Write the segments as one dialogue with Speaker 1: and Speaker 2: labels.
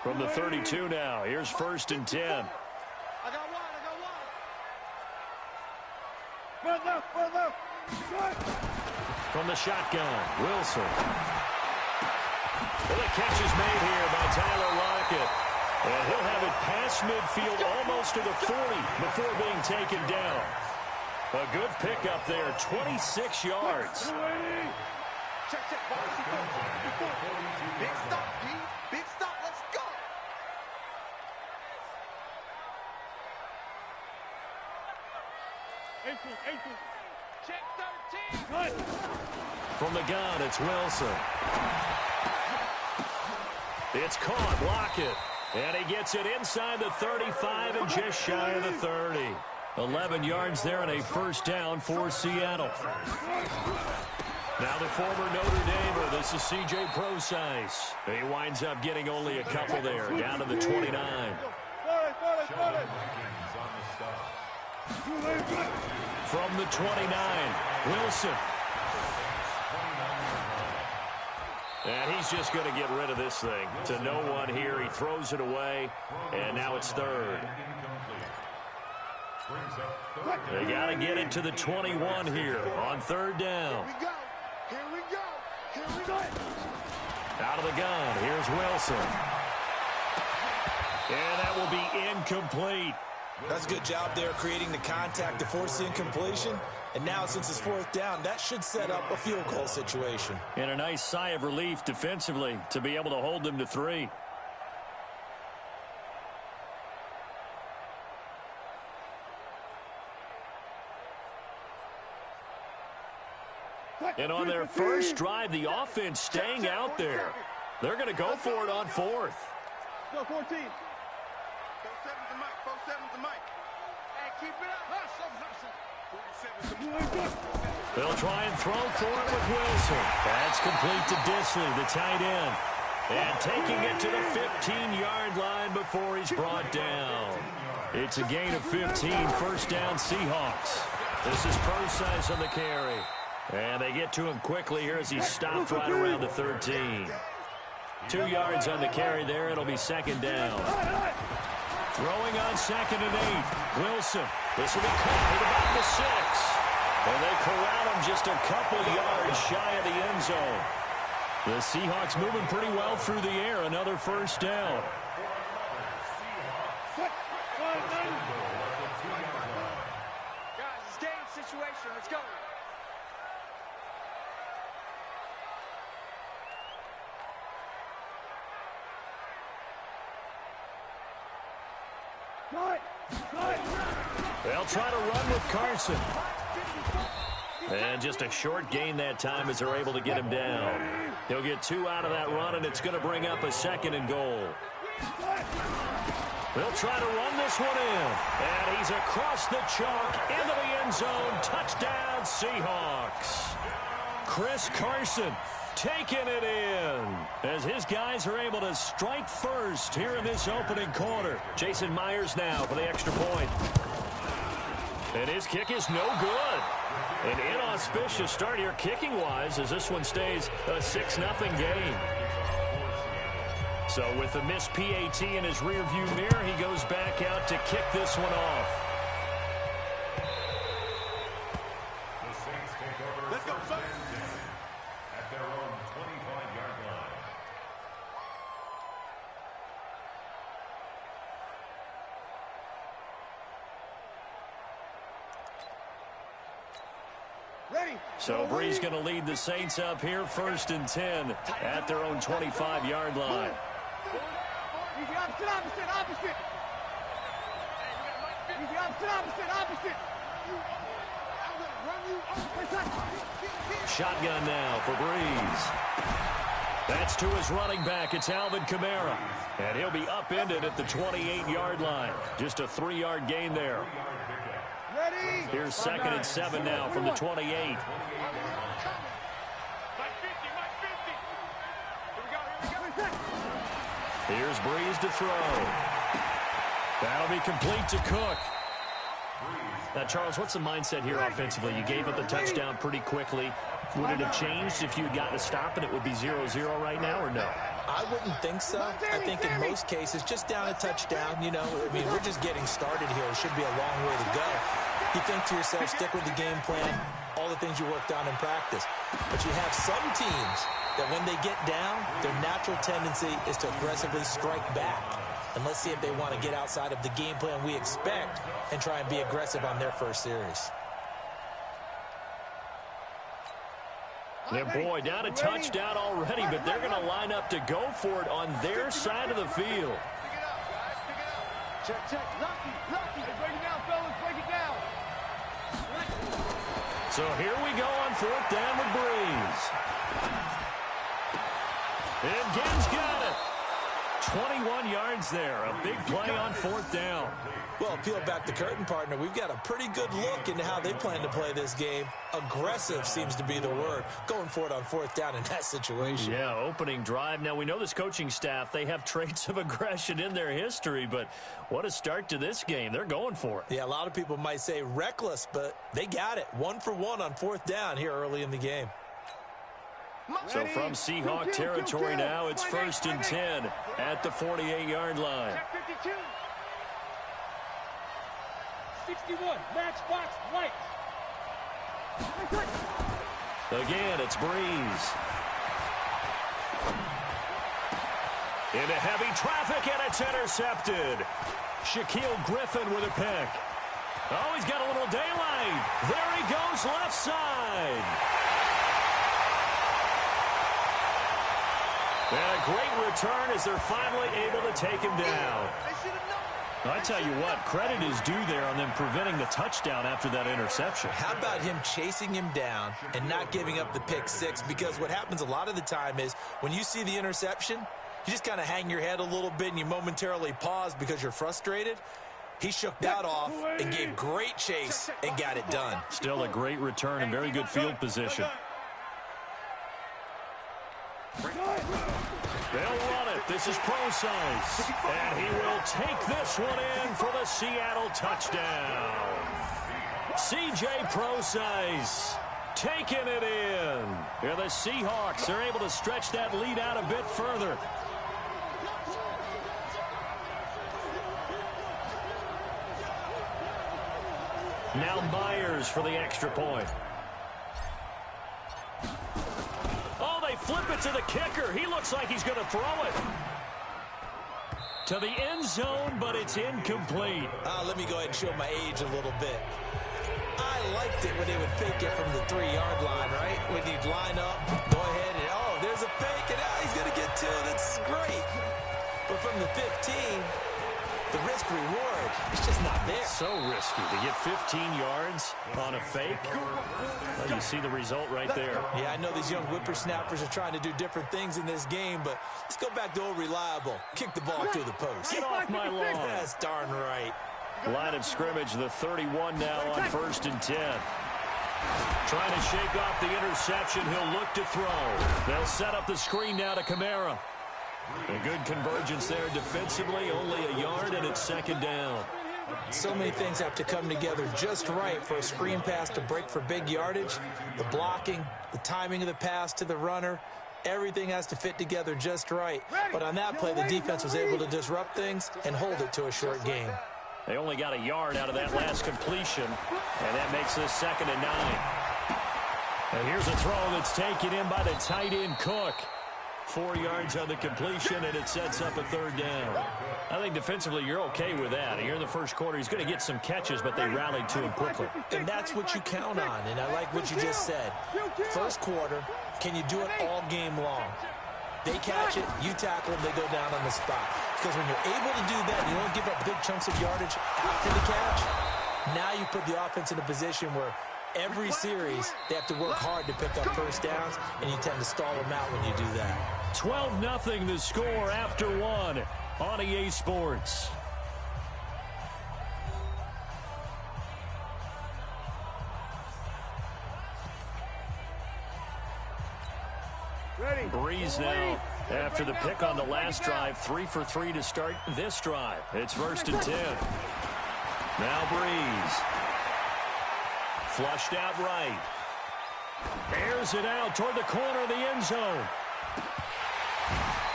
Speaker 1: From the 32 now, here's 1st and 10.
Speaker 2: I got one.
Speaker 1: From the shotgun, Wilson. Well, the catch is made here by Tyler Lockett. And he'll have it past midfield almost to the 40 before being taken down. A good pickup there, 26 yards.
Speaker 2: Check. Big stop, D. Big stop. Let's go. Check 13.
Speaker 1: From the gun, it's Wilson. It's caught, Lockett. And he gets it inside the 35 and just shy of the 30. 11 yards there and a 1st down for Seattle. Now the former Notre Damer, this is C.J. Procise. He winds up getting only a couple there, down to the 29. From the 29, Wilson. And he's just going to get rid of this thing. To no one here, he throws it away, and now it's 3rd. They got to get it to the 21 here on 3rd down.
Speaker 2: Here we go.
Speaker 1: Out of the gun, here's Wilson. And that will be incomplete.
Speaker 3: That's a good job there creating the contact to force the incompletion. And now, since it's 4th down, that should set up a field goal situation.
Speaker 1: And a nice sigh of relief defensively to be able to hold them to 3. And on their first drive, the offense staying out there. They're going to go for it on 4th.
Speaker 2: Go 14. 4-7's the mic. 4-7's the mic. Hey, keep it up.
Speaker 1: They'll try and throw for it with Wilson. That's complete to Disley, the tight end. And taking it to the 15-yard line before he's brought down. It's a gain of 15, 1st down Seahawks. This is Procise on the carry. And they get to him quickly here as he stopped right around the 13. 2 yards on the carry there. It'll be 2nd down. Throwing on 2nd and 8. Wilson. This will be caught at about the 6. And they corral him just a couple yards shy of the end zone. The Seahawks moving pretty well through the air. Another 1st down.
Speaker 2: Guys, it's game situation. Let's go.
Speaker 1: They'll try to run with Carson. And just a short gain that time as they're able to get him down. He'll get 2 out of that run, and it's going to bring up a 2nd and goal. They'll try to run this one in. And he's across the chalk into the end zone. Touchdown, Seahawks. Chris Carson taking it in as his guys are able to strike first here in this opening quarter. Jason Myers now for the extra point. And his kick is no good. An inauspicious start here kicking-wise as this one stays a 6-0 game. So with the missed PAT in his rearview mirror, he goes back out to kick this one off.
Speaker 2: Let's go, son.
Speaker 4: At their own 25-yard line.
Speaker 2: Ready.
Speaker 1: So Bree's going to lead the Saints up here, 1st and 10 at their own 25-yard line.
Speaker 2: Easy, opposite. Easy, opposite.
Speaker 1: Shotgun now for Breeze. That's to his running back. It's Alvin Kamara. And he'll be upended at the 28-yard line. Just a 3-yard gain there.
Speaker 2: Ready.
Speaker 1: Here's 2nd and 7 now from the 28. Here's Breeze to throw. That'll be complete to Cook. Now, Charles, what's the mindset here offensively? You gave up the touchdown pretty quickly. Would it have changed if you had gotten a stop and it would be 0-0 right now, or no?
Speaker 3: I wouldn't think so. I think in most cases, just down a touchdown, you know, I mean, we're just getting started here. It should be a long way to go. You think to yourself, stick with the game plan, all the things you worked on in practice. But you have some teams that when they get down, their natural tendency is to aggressively strike back. And let's see if they want to get outside of the game plan we expect and try and be aggressive on their first series.
Speaker 1: Yeah, boy, down a touchdown already, but they're going to line up to go for it on their side of the field.
Speaker 2: Check, check. Lucky. Break it down, fellas. Break it down.
Speaker 1: So here we go on 4th down with Breeze. And Gibbs got it. 21 yards there. A big play on 4th down.
Speaker 3: Well, peel back the curtain, partner. We've got a pretty good look into how they plan to play this game. Aggressive seems to be the word. Going for it on 4th down in that situation.
Speaker 1: Yeah, opening drive. Now, we know this coaching staff, they have traits of aggression in their history, but what a start to this game. They're going for it.
Speaker 3: Yeah, a lot of people might say reckless, but they got it. 1 for 1 on 4th down here early in the game.
Speaker 1: So from Seahawk territory now, it's 1st and 10 at the 48-yard line.
Speaker 2: 61, match box, white.
Speaker 1: Again, it's Breeze. Into heavy traffic, and it's intercepted. Shaquille Griffin with a pick. Oh, he's got a little daylight. There he goes, left side. And a great return as they're finally able to take him down. I tell you what, credit is due there on them preventing the touchdown after that interception.
Speaker 3: How about him chasing him down and not giving up the pick six? Because what happens a lot of the time is when you see the interception, you just kind of hang your head a little bit and you momentarily pause because you're frustrated. He shook that off and gave great chase and got it done.
Speaker 1: Still a great return and very good field position. They'll run it. This is Pro-Size. And he will take this one in for the Seattle touchdown. C.J. Pro-Size taking it in. Yeah, the Seahawks are able to stretch that lead out a bit further. Now Myers for the extra point. Flip it to the kicker. He looks like he's going to throw it to the end zone, but it's incomplete.
Speaker 3: Let me go ahead and show my age a little bit. I liked it when they would fake it from the 3-yard line, right? When you'd line up, go ahead, and oh, there's a fake, and now he's going to get 2. That's great. But from the 15, the risk-reward is just not there.
Speaker 1: So risky to get 15 yards on a fake. Well, you see the result right there.
Speaker 3: Yeah, I know these young whippersnappers are trying to do different things in this game, but let's go back to old reliable. Kick the ball through the post.
Speaker 1: Get off my lawn.
Speaker 3: That's darn right.
Speaker 1: Line of scrimmage, the 31 now on 1st and 10. Trying to shake off the interception. He'll look to throw. They'll set up the screen now to Kamara. A good convergence there defensively, only a yard, and it's 2nd down.
Speaker 3: So many things have to come together just right for a screen pass to break for big yardage. The blocking, the timing of the pass to the runner, everything has to fit together just right. But on that play, the defense was able to disrupt things and hold it to a short game.
Speaker 1: They only got a yard out of that last completion, and that makes this 2nd and 9. And here's a throw that's taken in by the tight end Cook. 4 yards on the completion, and it sets up a 3rd down. I think defensively you're okay with that. Here in the first quarter, he's going to get some catches, but they rallied to him quickly.
Speaker 3: And that's what you count on, and I like what you just said. First quarter, can you do it all game long? They catch it, you tackle them, they go down on the spot. Because when you're able to do that, you don't give up big chunks of yardage after the catch. Now you put the offense in a position where every series, they have to work hard to pick up first downs, and you tend to stall them out when you do that.
Speaker 1: 12-0 the score after 1 on EA Sports. Breeze now after the pick on the last drive. 3 for 3 to start this drive. It's 1st and 10. Now Breeze. Flushed out right. Airs it out toward the corner of the end zone.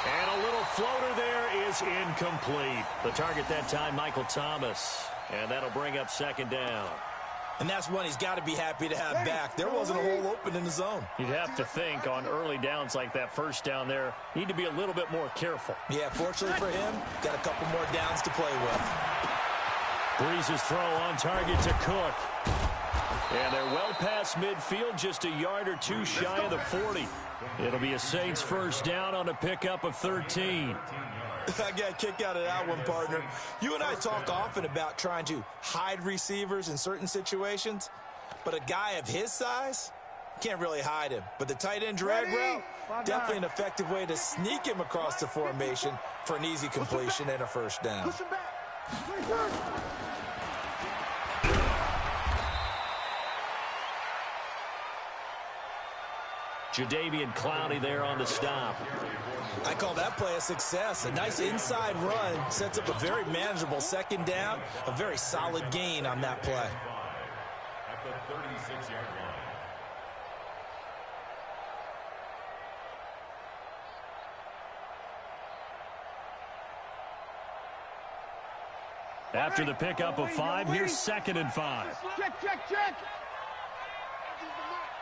Speaker 1: And a little floater there is incomplete. The target that time, Michael Thomas. And that'll bring up second down.
Speaker 3: And that's one he's got to be happy to have back. There wasn't a hole open in the zone.
Speaker 1: You'd have to think on early downs like that first down there, need to be a little bit more careful.
Speaker 3: Yeah, fortunately for him, got a couple more downs to play with.
Speaker 1: Breeze's throw on target to Cook. And they're well past midfield, just a yard or two shy of the 40. It'll be a Saints first down on a pickup of 13.
Speaker 3: I got a kick out of that one, partner. You and I talk often about trying to hide receivers in certain situations, but a guy of his size can't really hide him. But the tight end drag route, definitely an effective way to sneak him across the formation for an easy completion and a first down.
Speaker 2: Push him back.
Speaker 1: Jadeveon Clowney there on the stop.
Speaker 3: I call that play a success. A nice inside run sets up a very manageable second down. A very solid gain on that play.
Speaker 4: At the 36-yard line.
Speaker 1: After the pickup of 5, here's 2nd and 5.
Speaker 2: Check, check, check.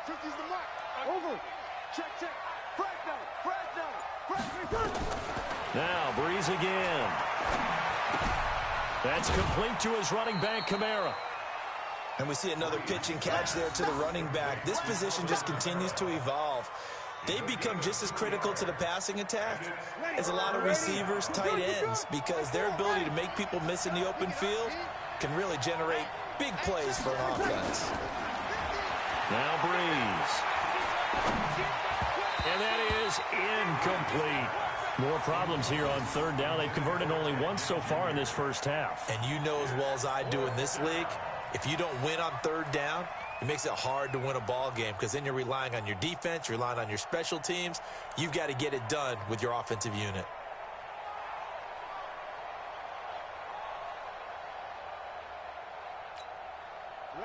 Speaker 2: 50's the mark. Over. Check, check. Flag down.
Speaker 1: Now Breeze again. That's complete to his running back, Kamara.
Speaker 3: And we see another pitch and catch there to the running back. This position just continues to evolve. They become just as critical to the passing attack as a lot of receivers, tight ends, because their ability to make people miss in the open field can really generate big plays for an offense.
Speaker 1: Now Breeze. And that is incomplete. More problems here on third down. They've converted only once so far in this first half.
Speaker 3: And you know as well as I do in this league, if you don't win on third down, it makes it hard to win a ball game because then you're relying on your defense, you're relying on your special teams. You've got to get it done with your offensive unit.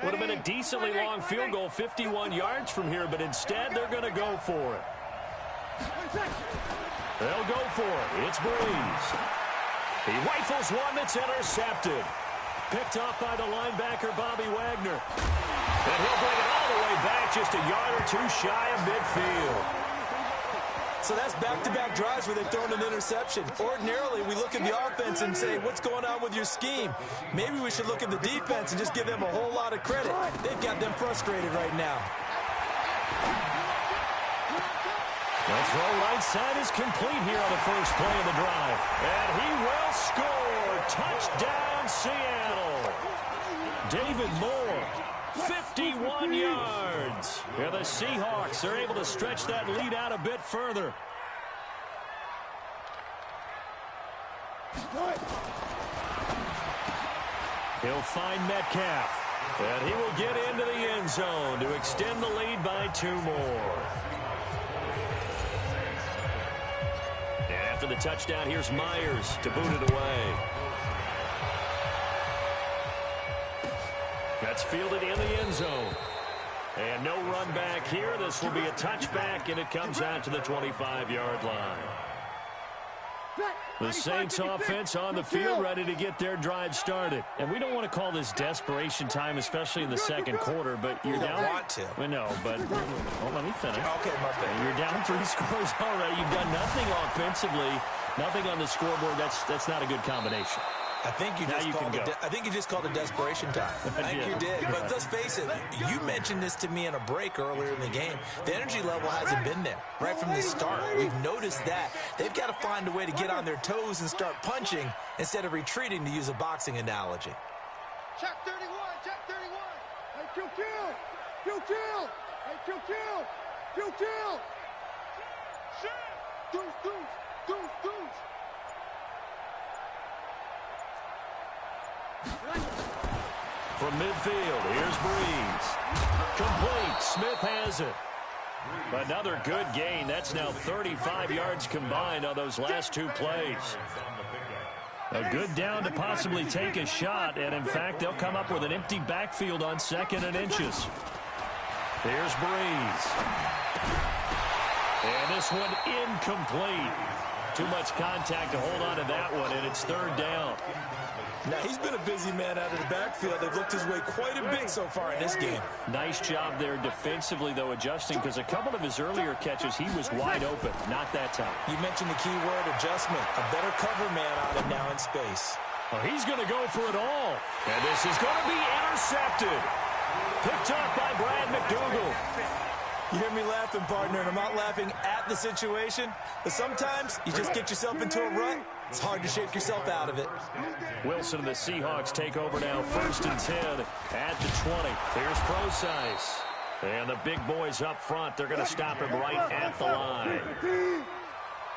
Speaker 1: Would have been a decently long field goal, 51 yards from here, but instead they're going to go for it. They'll go for it. It's Breeze. He rifles one that's intercepted. Picked off by the linebacker, Bobby Wagner. And he'll bring it all the way back, just a yard or two shy of midfield.
Speaker 3: So that's back-to-back drives where they've thrown an interception. Ordinarily, we look at the offense and say, what's going on with your scheme? Maybe we should look at the defense and just give them a whole lot of credit. They've got them frustrated right now.
Speaker 1: The throw right side is complete here on the first play of the drive. And he will score. Touchdown, Seattle. David Moore, 51 yards. And the Seahawks are able to stretch that lead out a bit further. He'll find Metcalf. And he will get into the end zone to extend the lead by 2 more. And after the touchdown, here's Myers to boot it away. That's fielded in the end zone. And no run back here. This will be a touchback, and it comes out to the 25-yard line. The Saints offense on the field, ready to get their drive started. And we don't want to call this desperation time, especially in the second quarter, but you're down.
Speaker 3: Don't want to.
Speaker 1: I know, but well, let me finish.
Speaker 3: Okay, my bad.
Speaker 1: You're down 3 scores already. You've done nothing offensively, nothing on the scoreboard. That's not a good combination.
Speaker 3: I think you just called it desperation time. I think you did. But let's face it, you mentioned this to me in a break earlier in the game. The energy level hasn't been there right from the start. We've noticed that. They've got to find a way to get on their toes and start punching instead of retreating, to use a boxing analogy.
Speaker 2: Check 31, check 31. Hey, kill. Hey, kill. Deuce.
Speaker 1: From midfield, here's Breeze. Complete. Smith has it. Another good gain. That's now 35 yards combined on those last 2 plays. A good down to possibly take a shot, and in fact, they'll come up with an empty backfield on 2nd and inches. Here's Breeze. And this one incomplete. Too much contact to hold on to that one, and it's 3rd down.
Speaker 3: Now, he's been a busy man out of the backfield. They've looked his way quite a bit so far in this game.
Speaker 1: Nice job there defensively, though, adjusting, because a couple of his earlier catches, he was wide open. Not that time.
Speaker 3: You mentioned the key word, adjustment. A better cover man on him now in space.
Speaker 1: Well, he's going to go for it all. And this is going to be intercepted. Picked up by Brad McDougal.
Speaker 3: You hear me laughing, partner, and I'm not laughing at the situation, but sometimes you just get yourself into a rut. It's hard to shake yourself out of it.
Speaker 1: Wilson and the Seahawks take over now, 1st and 10 at the 20. Here's Procise. And the big boys up front, they're going to stop him right at the line.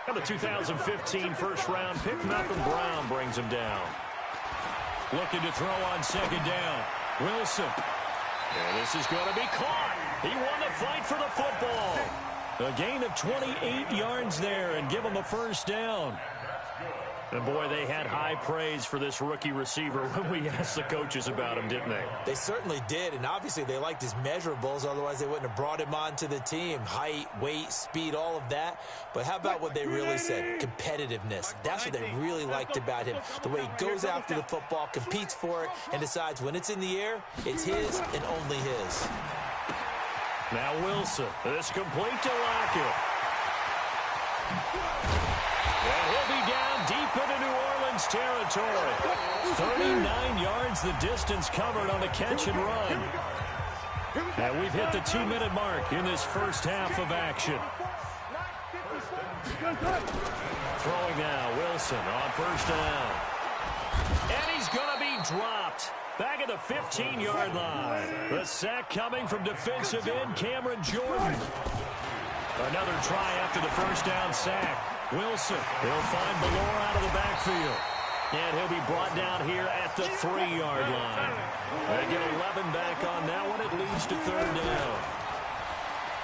Speaker 1: And the 2015 first-round pick, Malcolm Brown, brings him down. Looking to throw on 2nd down. Wilson. And this is going to be caught. He won the fight for the football. A gain of 28 yards there and give him a 1st down. And, boy, they had high praise for this rookie receiver when we asked the coaches about him, didn't they?
Speaker 3: They certainly did, and obviously they liked his measurables. Otherwise, they wouldn't have brought him onto the team. Height, weight, speed, all of that. But how about what they really said? Competitiveness. That's what they really liked about him. The way he goes after the football, competes for it, and decides when it's in the air, it's his and only his.
Speaker 1: Now Wilson. This complete to Lockett. And he'll be down deep into New Orleans territory. 39 yards the distance covered on the catch and run. And we've hit the 2-minute mark in this first half of action. Throwing now, Wilson on 1st down. And he's going to be dropped. Back at the 15-yard line. The sack coming from defensive end Cameron Jordan. Another try after the 1st down sack. Wilson, he'll find Ballore out of the backfield. And he'll be brought down here at the 3-yard line. They get 11 back on that one. It leads to 3rd down.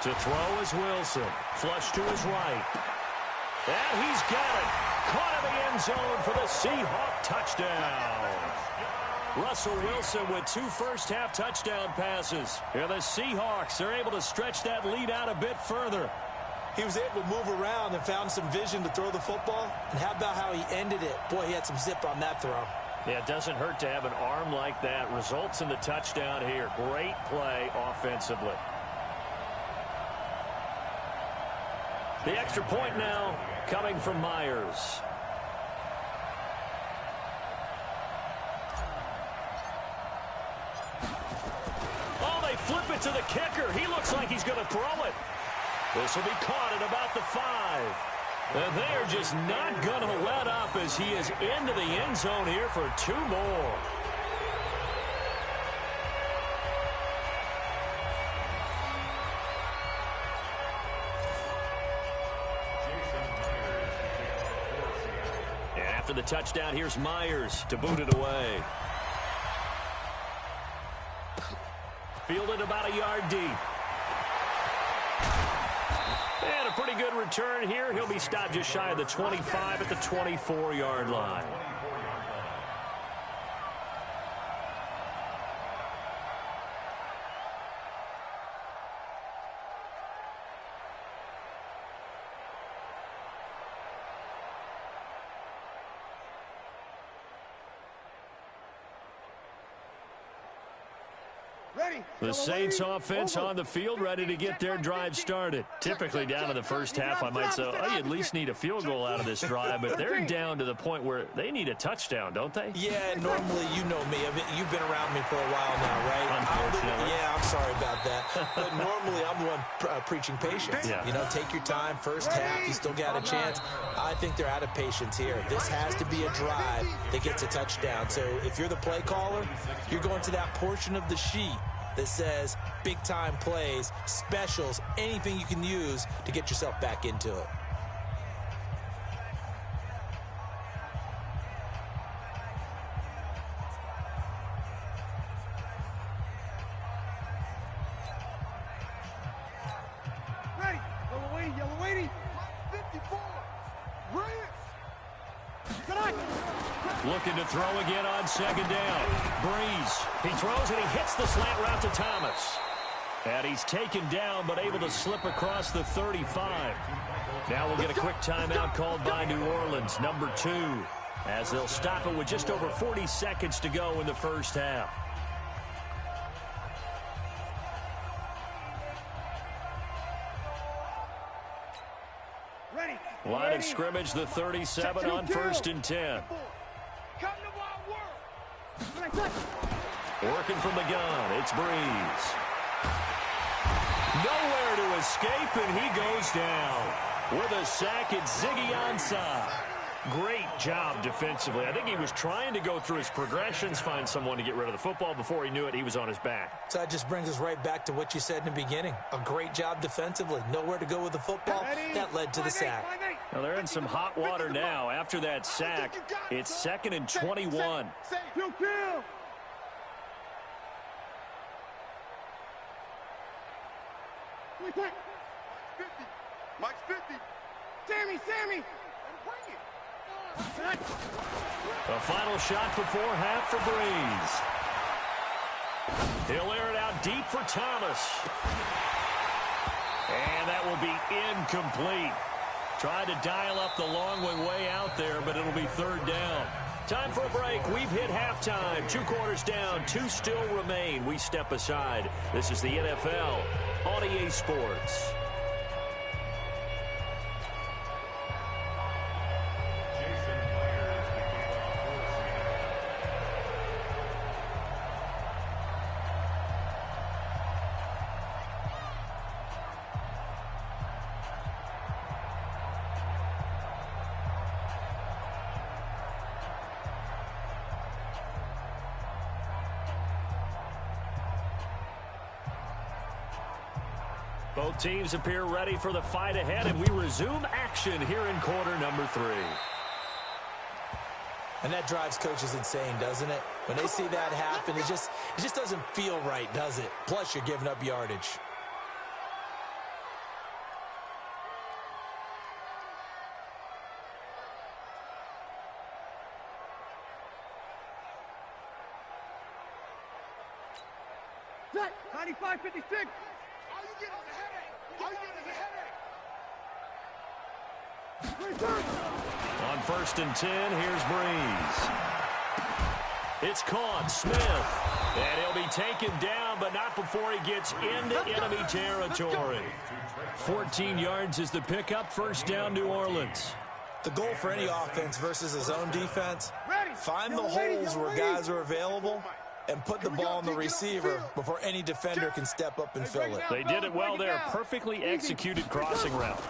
Speaker 1: To throw is Wilson. Flush to his right. And he's got it. Caught in the end zone for the Seahawk touchdown. Russell Wilson with 2 first-half touchdown passes. And the Seahawks are able to stretch that lead out a bit further.
Speaker 3: He was able to move around and found some vision to throw the football. And how about how he ended it? Boy, he had some zip on that throw.
Speaker 1: Yeah, it doesn't hurt to have an arm like that. Results in the touchdown here. Great play offensively. The extra point now coming from Myers. Oh, they flip it to the kicker. He looks like he's going to throw it. This will be caught at about the 5. And they're just not going to let up as he is into the end zone here for 2 more. And after the touchdown, here's Myers to boot it away. Fielded about a yard deep. And a pretty good return here. He'll be stopped just shy of the 25 at the 24-yard line. The Saints offense on the field, ready to get their drive started. Typically down to the first half, I might say, oh, you at least need a field goal out of this drive, but they're down to the point where they need a touchdown, don't they?
Speaker 3: Yeah, normally, you know me. I mean, you've been around me for a while now, right?
Speaker 1: Unfortunately.
Speaker 3: Yeah, I'm sorry about that. But normally, I'm the one preaching patience.
Speaker 1: Yeah.
Speaker 3: You know, take your time. First half, you still got a chance. I think they're out of patience here. This has to be a drive that gets a touchdown. So if you're the play caller, you're going to that portion of the sheet that says big-time plays, specials, anything you can use to get yourself back into it.
Speaker 2: Ready. Yellow waiting. 54. Red. Good night.
Speaker 1: Looking to throw again on second down. Breeze. He throws and he hits the slant route to Thomas. And he's taken down but able to slip across the 35. Now we'll get a quick timeout called by New Orleans, number 2, as they'll stop it with just over 40 seconds to go in the first half. Line of scrimmage, the 37 on 1st and 10. Working from the gun, it's Breeze. Nowhere to escape, and he goes down. With a sack, it's Ziggy Ansah. Great job defensively. I think he was trying to go through his progressions, find someone to get rid of the football. Before he knew it, he was on his back.
Speaker 3: So that just brings us right back to what you said in the beginning. A great job defensively. Nowhere to go with the football. That led to the sack.
Speaker 1: Now they're in some hot water now. After that sack, it's 2nd and 21.
Speaker 2: Mike's 50. Sammy.
Speaker 1: A final shot before half for Breeze. He'll air it out deep for Thomas. And that will be incomplete. Tried to dial up the long way out there, but it'll be 3rd down. Time for a break. We've hit halftime. 2 quarters down. 2 still remain. We step aside. This is the NFL on EA Sports. Both teams appear ready for the fight ahead, and we resume action here in quarter number 3.
Speaker 3: And that drives coaches insane, doesn't it? When they see that happen, it just doesn't feel right, does it? Plus, you're giving up yardage.
Speaker 2: Set, 95-56.
Speaker 1: On 1st and 10, here's Breeze. It's caught, Smith. And he'll be taken down, but not before he gets into enemy territory. 14 yards is the pickup. 1st down, New Orleans.
Speaker 3: The goal for any offense versus a zone defense, find the holes where guys are available and put the ball on the receiver before any defender can step up and fill it.
Speaker 1: They did it well there. Perfectly executed crossing route.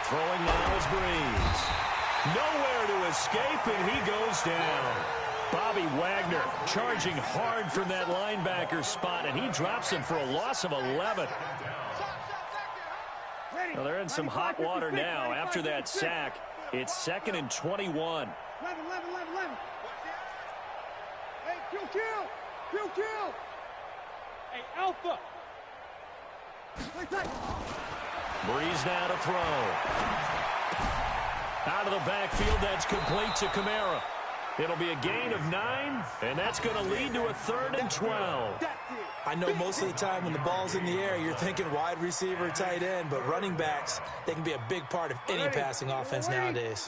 Speaker 1: Throwing now is Breeze. Nowhere to escape, and he goes down. Bobby Wagner charging hard from that linebacker spot, and he drops him for a loss of 11. Well, they're in some hot water now. After that sack, it's 2nd and 21.
Speaker 2: 11. Hey, kill. Hey, Alpha.
Speaker 1: Breeze now to throw. Out of the backfield, that's complete to Kamara. It'll be a gain of 9, and that's going to lead to a 3rd and 12.
Speaker 3: I know most of the time when the ball's in the air, you're thinking wide receiver, tight end, but running backs, they can be a big part of any passing offense nowadays.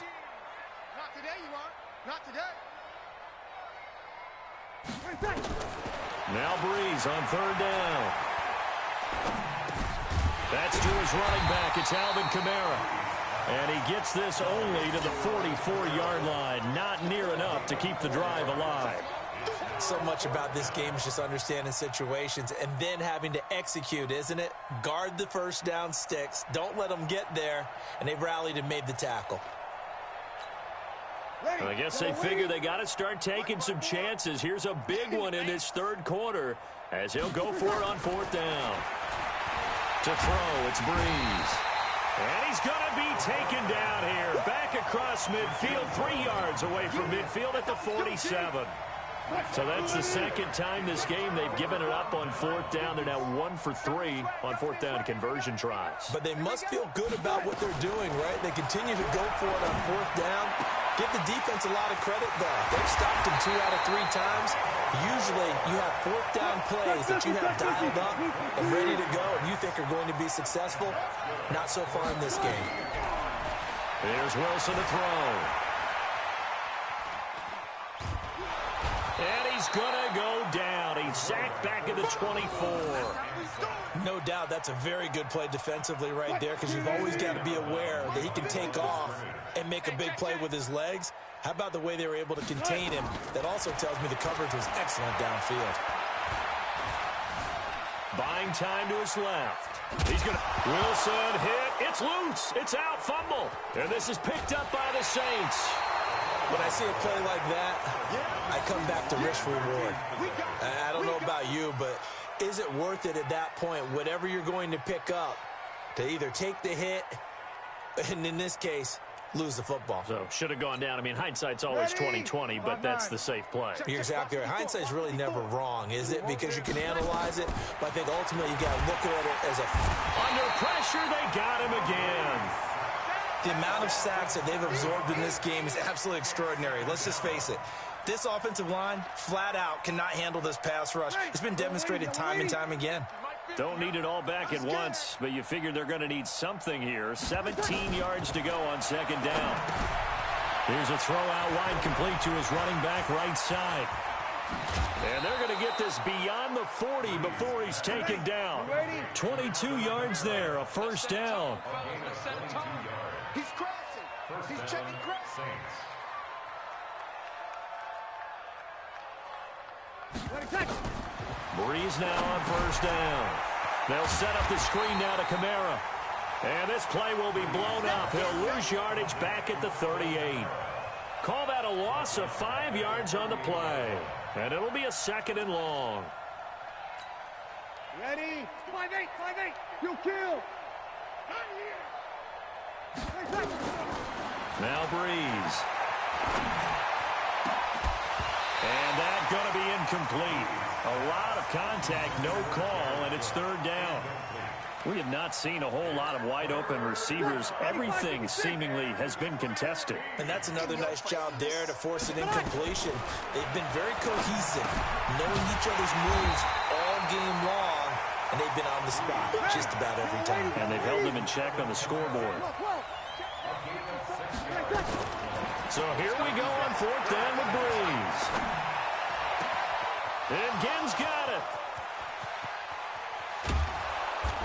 Speaker 2: Not today, you are. Not today.
Speaker 1: Now Breeze on 3rd down. That's to his running back. It's Alvin Kamara. And he gets this only to the 44-yard line. Not near enough to keep the drive alive.
Speaker 3: So much about this game is just understanding situations and then having to execute, isn't it? Guard the 1st down sticks. Don't let them get there. And they rallied and made the tackle.
Speaker 1: I guess they figure they got to start taking some chances. Here's a big one in this 3rd quarter as he'll go for it on 4th down. To throw, it's Breeze. And he's going to be taken down here. Back across midfield, 3 yards away from midfield at the 47. So that's the 2nd time this game they've given it up on 4th down. They're now 1 for 3 on 4th down conversion tries.
Speaker 3: But they must feel good about what they're doing, right? They continue to go for it on 4th down. Give the defense a lot of credit, though. They've stopped him 2 out of 3 times. Usually, you have fourth down plays that you have dialed up and ready to go, and you think are going to be successful. Not so far in this game.
Speaker 1: Here's Wilson to throw. And he's going to go down. He's sacked back at the 24.
Speaker 3: No doubt that's a very good play defensively right there, because you've always got to be aware that he can take off and make a big play with his legs. How about the way they were able to contain him? That also tells me the coverage was excellent downfield.
Speaker 1: Buying time to his left. He's going to... Wilson hit. It's loose. It's out. Fumble. And this is picked up by the Saints.
Speaker 3: When I see a play like that, I come back to risk-reward. I don't know about you, but is it worth it at that point, whatever you're going to pick up, to either take the hit, and in this case, lose the football?
Speaker 1: So, should have gone down. I mean, hindsight's always 20/20, but that's the safe play.
Speaker 3: You're exactly right. Hindsight's really never wrong, is it? Because you can analyze it, but I think ultimately you got to look at it as a...
Speaker 1: Under pressure, they got him again.
Speaker 3: The amount of sacks that they've absorbed in this game is absolutely extraordinary. Let's just face it. This offensive line, flat out, cannot handle this pass rush. It's been demonstrated time and time again.
Speaker 1: Don't need it all back at once, but you figure they're going to need something here. 17 yards to go on second down. Here's a throw out wide, complete to his running back right side. And they're going to get this beyond the 40 before he's taken down. 22 yards there, a first down.
Speaker 2: He's crossing. He's checking crossing.
Speaker 1: Breeze now on first down. They'll set up the screen now to Kamara. And this play will be blown up. He'll lose yardage back at the 38. Call that a loss of 5 yards on the play. And it'll be a second and long.
Speaker 2: Ready? 5-8, 5-8. You kill.
Speaker 1: Now Breeze. And that's going to be incomplete. A lot of contact, no call, and it's third down. We have not seen a whole lot of wide-open receivers. Everything seemingly has been contested.
Speaker 3: And that's another nice job there to force an incompletion. They've been very cohesive, knowing each other's moves all game long, and they've been on the spot just about every time.
Speaker 1: And they've held them in check on the scoreboard. So here we go on fourth down with Breeze. And Ginn's got it.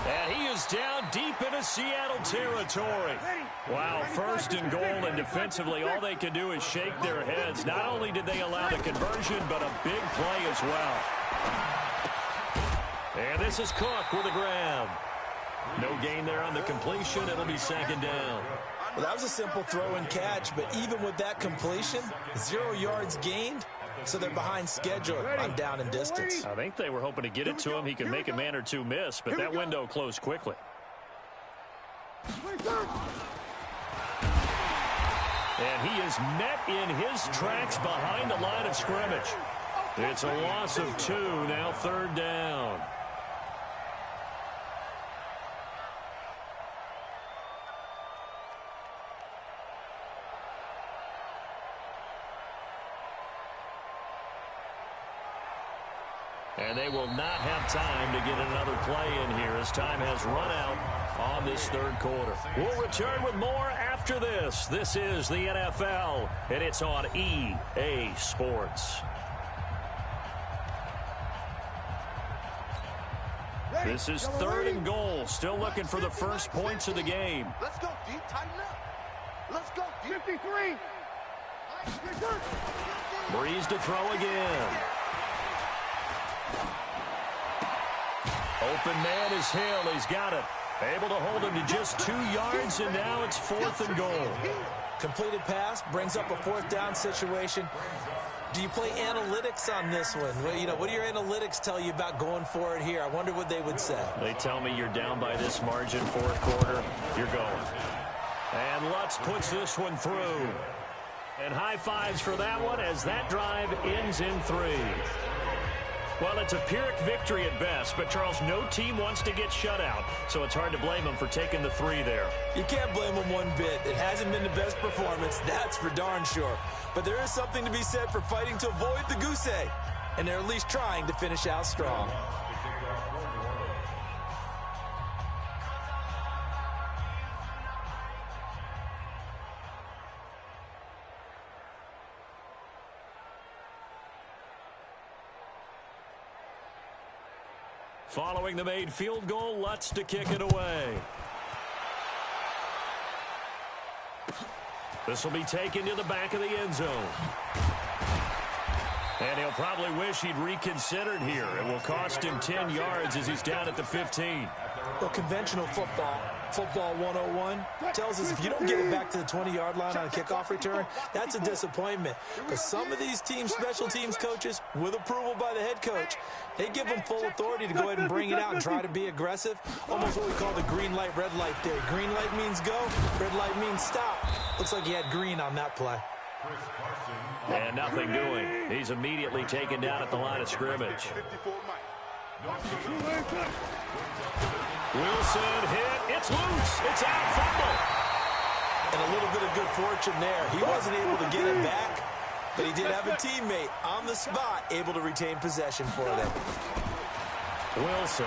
Speaker 1: And he is down deep into Seattle territory. Wow, first and goal, and defensively all they can do is shake their heads. Not only did they allow the conversion, but a big play as well. And this is Cook with a grab. No gain there on the completion. It'll be second down.
Speaker 3: Well, that was a simple throw and catch, but even with that completion, 0 yards gained, so they're behind schedule on down and distance.
Speaker 1: I think they were hoping to get it to him. He could make a man or two miss, but that window closed quickly. And he is met in his tracks behind the line of scrimmage. It's a loss of 2, now third down. And they will not have time to get another play in here as time has run out on this third quarter. We'll return with more after this. This is the NFL, and it's on EA Sports. This is third and goal. Still looking for the first points of the game.
Speaker 2: Let's go deep, tighten up. Let's go deep. 53.
Speaker 1: Breeze to throw again. Open man is Hill. He's got it. Able to hold him to just 2 yards, and now it's fourth and goal.
Speaker 3: Completed pass brings up a fourth down situation. Do you play analytics on this one? Well, you know, what do your analytics tell you about going for it here? I wonder what they would say.
Speaker 1: They tell me you're down by this margin, fourth quarter, you're going. And Lutz puts this one through. And high fives for that one as that drive ends in 3. Well, it's a Pyrrhic victory at best, but, Charles, no team wants to get shut out, so it's hard to blame them for taking the 3 there.
Speaker 3: You can't blame them one bit. It hasn't been the best performance, that's for darn sure. But there is something to be said for fighting to avoid the goose egg, and they're at least trying to finish out strong.
Speaker 1: Following the made field goal, Lutz to kick it away. This will be taken to the back of the end zone. And he'll probably wish he'd reconsidered here. It will cost him 10 yards as he's down at the 15.
Speaker 3: Well, conventional football 101, tells us if you don't get it back to the 20-yard line on a kickoff return, that's a disappointment. But some of these teams, special teams coaches, with approval by the head coach, they give them full authority to go ahead and bring it out and try to be aggressive. Almost what we call the green light, red light theory. Green light means go, red light means stop. Looks like he had green on that play.
Speaker 1: And nothing doing. He's immediately taken down at the line of scrimmage. Wilson hit. It's loose. It's out. Fumble.
Speaker 3: And a little bit of good fortune there. He wasn't able to get it back, but he did have a teammate on the spot able to retain possession for them.
Speaker 1: Wilson.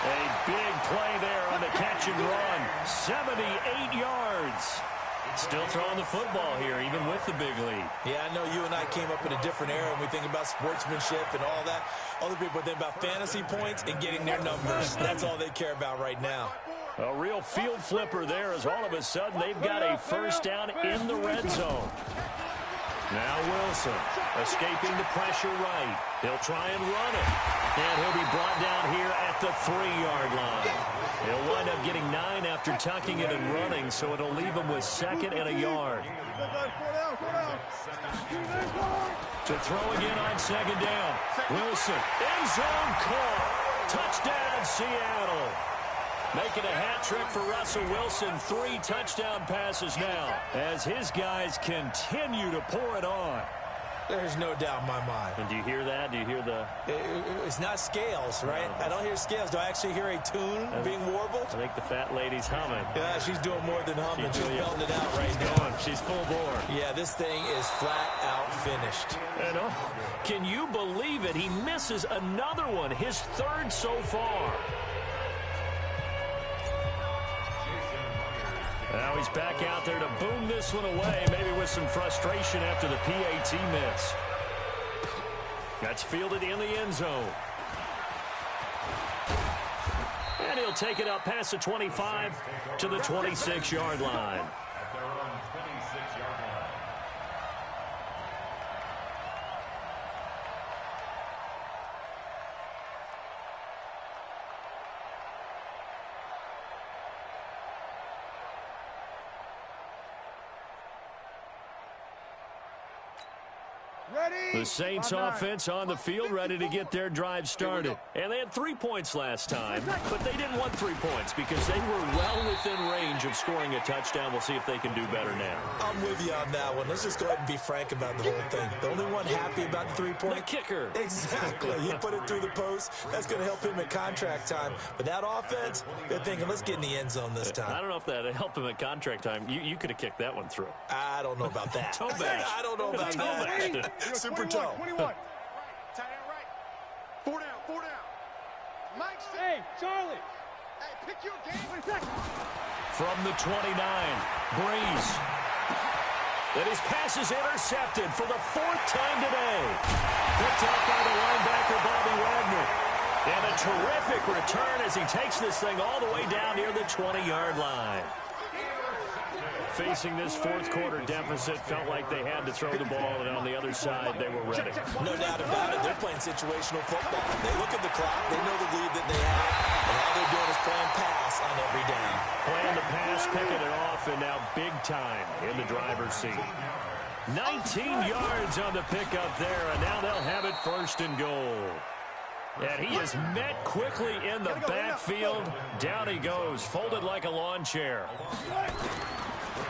Speaker 1: A big play there on the catch and run. 78 yards. Still throwing the football here, even with the big lead.
Speaker 3: Yeah, I know you and I came up in a different era and we think about sportsmanship and all that. Other people think about fantasy points and getting their numbers. That's all they care about right now.
Speaker 1: A real field flipper there as all of a sudden they've got a first down in the red zone. Now Wilson escaping the pressure right. He'll try and run it. And he'll be brought down here at the 3-yard line. He'll wind up getting 9 after tucking it and running, so it'll leave him with 2nd and a yard. To throw again on 2nd down. Wilson, end zone caught. Touchdown, Seattle. Making a hat trick for Russell Wilson. 3 touchdown passes now as his guys continue to pour it on.
Speaker 3: There's no doubt in my mind.
Speaker 1: And do you hear that? Do you hear the...
Speaker 3: It's not scales, right? I don't hear scales. Do I actually hear a tune being warbled?
Speaker 1: I think the fat lady's humming.
Speaker 3: Yeah, she's doing more than humming. She's belting it out right now.
Speaker 1: Going. She's full bore.
Speaker 3: Yeah, this thing is flat out finished.
Speaker 1: And can you believe it? He misses another one, his 3rd so far. Now he's back out there to boom this one away, maybe with some frustration after the PAT miss. That's fielded in the end zone. And he'll take it up past the 25 to the 26-yard line.
Speaker 4: At their own 26-yard line.
Speaker 1: The Saints offense on the field, ready to get their drive started. And they had 3 points last time, but they didn't want 3 points because they were well within range of scoring a touchdown. We'll see if they can do better now.
Speaker 3: I'm with you on that one. Let's just go ahead and be frank about the whole thing. The only one happy about the 3-point...
Speaker 1: The kicker.
Speaker 3: Exactly. He put it through the post. That's going to help him at contract time. But that offense, they're thinking, let's get in the end zone this time.
Speaker 1: I don't know if that helped him at contract time. You could have kicked that one through.
Speaker 3: I don't know about that.
Speaker 1: Toe bash.
Speaker 3: I don't know about that. Super toe.
Speaker 2: 21. Tight end right. 4 down, 4 down. Mike, hey, Charlie. Hey, pick your game. 20 seconds.
Speaker 1: From the 29, Breeze. And his pass is intercepted for the 4th time today. Picked up by the linebacker, Bobby Wagner. And a terrific return as he takes this thing all the way down near the 20-yard line. Facing this 4th quarter deficit, felt like they had to throw the ball, and on the other side, they were ready.
Speaker 3: No doubt about it. They're playing situational football. They look at the clock. They know the lead that they have. And all they're doing is playing pass on every down.
Speaker 1: Playing the pass, picking it off, and now big time in the driver's seat. 19 yards on the pickup there, and now they'll have it 1st and goal. And he is met quickly in the backfield. Down he goes, folded like a lawn chair.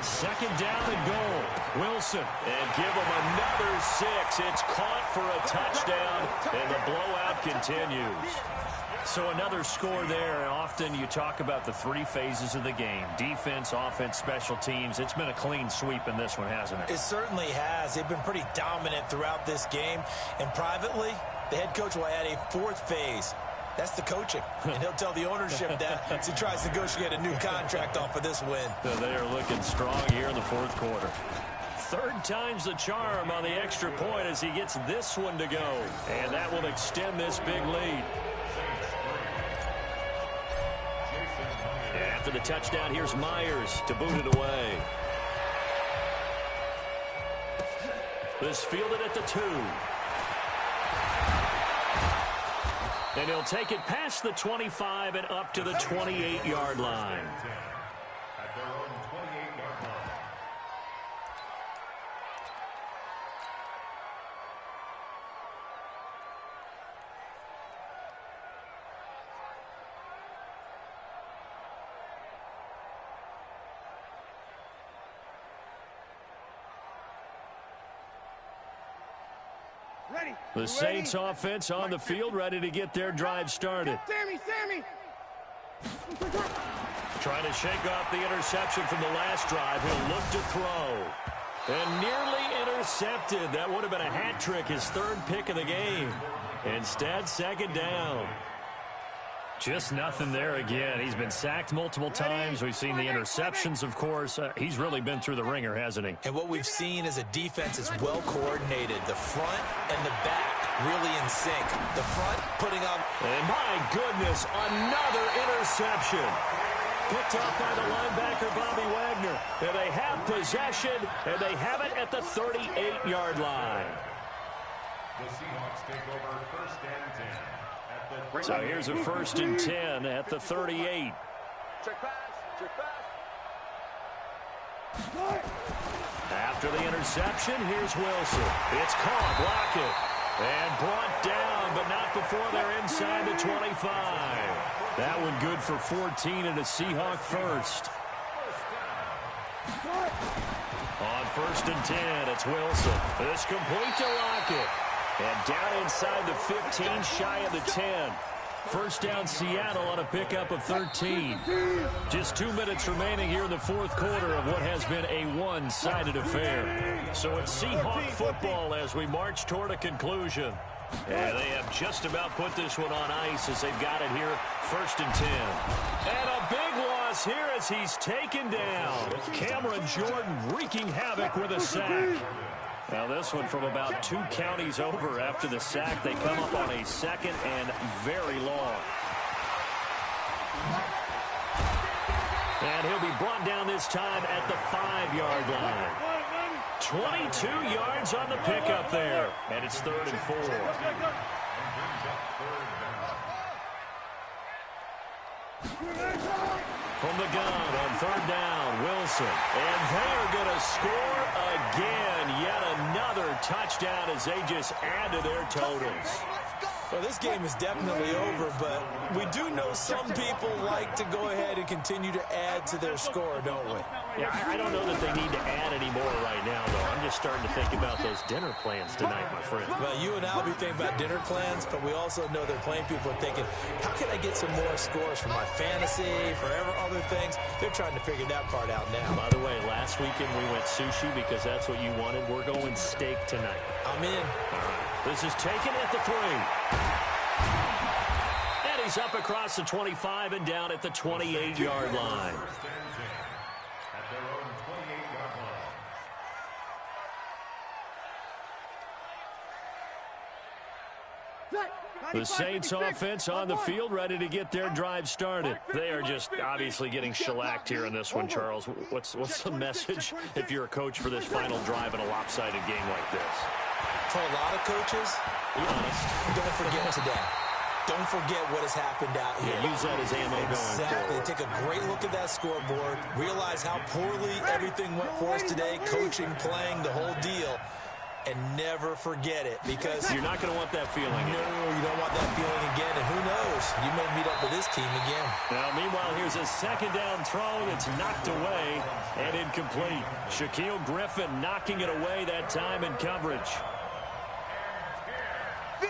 Speaker 1: Second down and goal. Wilson, and give him another 6. It's caught for a touchdown, and the blowout continues. So another score there, and often you talk about the 3 phases of the game. Defense, offense, special teams. It's been a clean sweep in this one, hasn't it?
Speaker 3: It certainly has. They've been pretty dominant throughout this game. And privately, the head coach will add a 4th phase. That's the coaching. And he'll tell the ownership that as he tries to negotiate a new contract off of this win.
Speaker 1: So they are looking strong here in the 4th quarter. 3rd time's the charm on the extra point as he gets this one to go. And that will extend this big lead. After the touchdown, here's Myers to boot it away. This fielded at the 2. And he'll take it past the 25 and up to the 28-yard line.
Speaker 4: At their own 28-yard line.
Speaker 1: The Saints offense on the field, ready to get their drive started.
Speaker 2: Sammy!
Speaker 1: Trying to shake off the interception from the last drive. He'll look to throw. And nearly intercepted. That would have been a hat trick, his 3rd pick of the game. Instead, 2nd down. Just nothing there again. He's been sacked multiple times. We've seen the interceptions, of course. He's really been through the ringer, hasn't he?
Speaker 3: And what we've seen is a defense is well coordinated. The front and the back really in sync. The front putting on...
Speaker 1: And my goodness, another interception. Picked up by the linebacker, Bobby Wagner. And they have possession, and they have it at the 38-yard line.
Speaker 4: The Seahawks take over 1st and 10.
Speaker 1: So here's a 1st and 10 at the 38.
Speaker 2: Check pass.
Speaker 1: After the interception, here's Wilson. It's caught, Lockett, and brought down, but not before they're inside the 25. That one good for 14 and a Seahawk first. On 1st and 10, it's Wilson. It's complete to Lockett. And down inside the 15, shy of the 10. First down, Seattle on a pickup of 13. Just 2 minutes remaining here in the 4th quarter of what has been a one-sided affair. So it's Seahawk football as we march toward a conclusion. And they have just about put this one on ice as they've got it here, 1st and 10. And a big loss here as he's taken down. Cameron Jordan wreaking havoc with a sack. Now this one from about 2 counties over after the sack. They come up on a 2nd and very long. And he'll be brought down this time at the 5-yard line. 22 yards on the pickup there. And it's 3rd and 4. From the gun on 3rd down, Wilson. And they are going to score again. Yet another touchdown as they just add to their totals.
Speaker 3: Well, this game is definitely over, but we do know some people like to go ahead and continue to add to their score, don't we?
Speaker 1: Yeah, I don't know that they need to add any more right now, though. I'm just starting to think about those dinner plans tonight, my friend.
Speaker 3: Well, you and I will be thinking about dinner plans, but we also know they're playing people are thinking, how can I get some more scores for my fantasy, for other things? They're trying to figure that part out now.
Speaker 1: By the way, last weekend we went sushi because that's what you wanted. We're going steak tonight.
Speaker 3: I'm in.
Speaker 1: All right. This is taken at the 3. And he's up across the 25 and down at the 28-yard line.
Speaker 4: At their own 28-yard line.
Speaker 1: The Saints offense on the field, ready to get their drive started. They are just obviously getting shellacked here in this one, Charles. What's the message if you're a coach for this final drive in a lopsided game like this?
Speaker 3: For a lot of coaches,
Speaker 1: be honest,
Speaker 3: don't forget today. Don't forget what has happened out here.
Speaker 1: Yeah, use that as ammo going
Speaker 3: Exactly.
Speaker 1: forward.
Speaker 3: Take a great look at that scoreboard. Realize how poorly everything went for us today. Coaching, playing, the whole deal. And never forget it, because
Speaker 1: you're not going to want that feeling.
Speaker 3: No, you don't want that feeling again, and who knows, you may meet up with this team again.
Speaker 1: Now, meanwhile, here's a second down throw that's knocked away and incomplete. Shaquille Griffin knocking it away that time in coverage.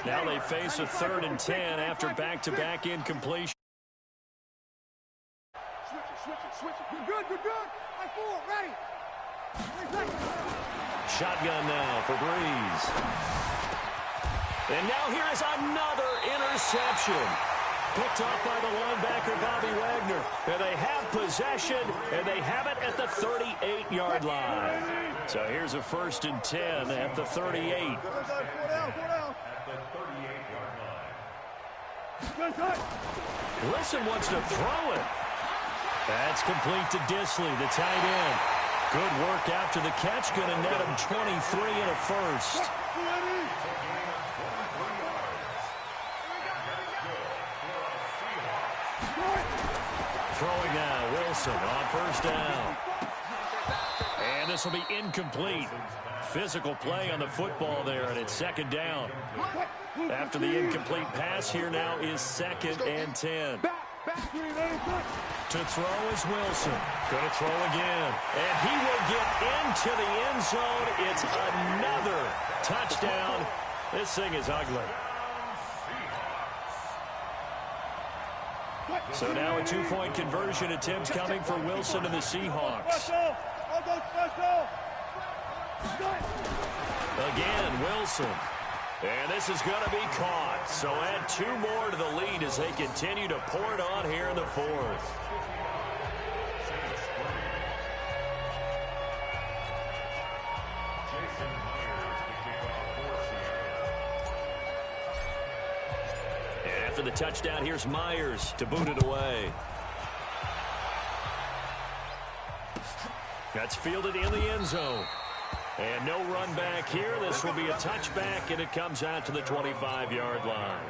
Speaker 1: Now they face a 3rd and 10 after back-to-back incompletion.
Speaker 2: Switch it. You're good. I four, ready.
Speaker 1: Shotgun now for Breeze. And now here is another interception. Picked off by the linebacker, Bobby Wagner. And they have possession, and they have it at the 38-yard line. So here's a 1st and 10 at the 38. Wilson wants to throw it. That's complete to Disley, the tight end. Good work after the catch. Going to net him 23 and a first. Throwing now, Wilson on 1st down. And this will be incomplete. Physical play on the football there, and it's 2nd down. After the incomplete pass, here now is 2nd and 10. To throw is Wilson. Going to throw again. And he will get into the end zone. It's another touchdown. This thing is ugly. So now a 2-point conversion attempt coming for Wilson and the Seahawks. Again, Wilson. And this is going to be caught. So add 2 more to the lead as they continue to pour it on here in the 4th. And after the touchdown, here's Myers to boot it away. That's fielded in the end zone. And no run back here. This will be a touchback, and it comes out to the 25-yard line.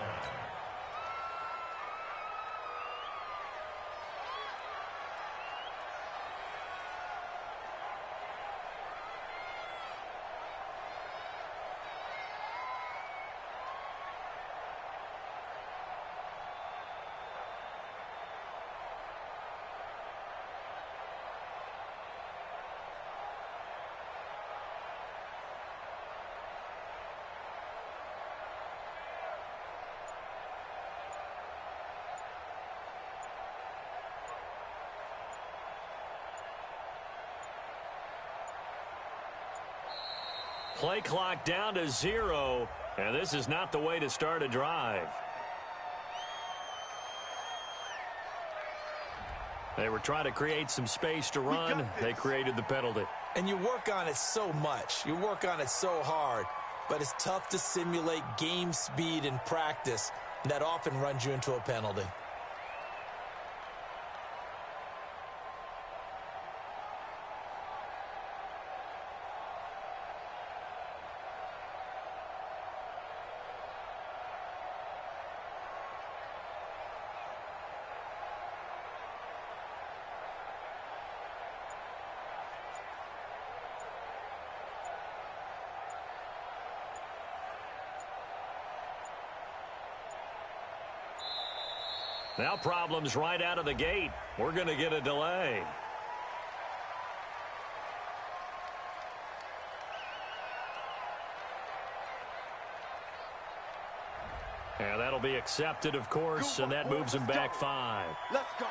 Speaker 1: Play clock down to 0, and this is not the way to start a drive. They were trying to create some space to run. They created the penalty.
Speaker 3: And you work on it so much. You work on it so hard. But it's tough to simulate game speed in practice. That often runs you into a penalty.
Speaker 1: Now problems right out of the gate. We're going to get a delay. And that'll be accepted, of course, and that moves him back 5.
Speaker 2: Let's go.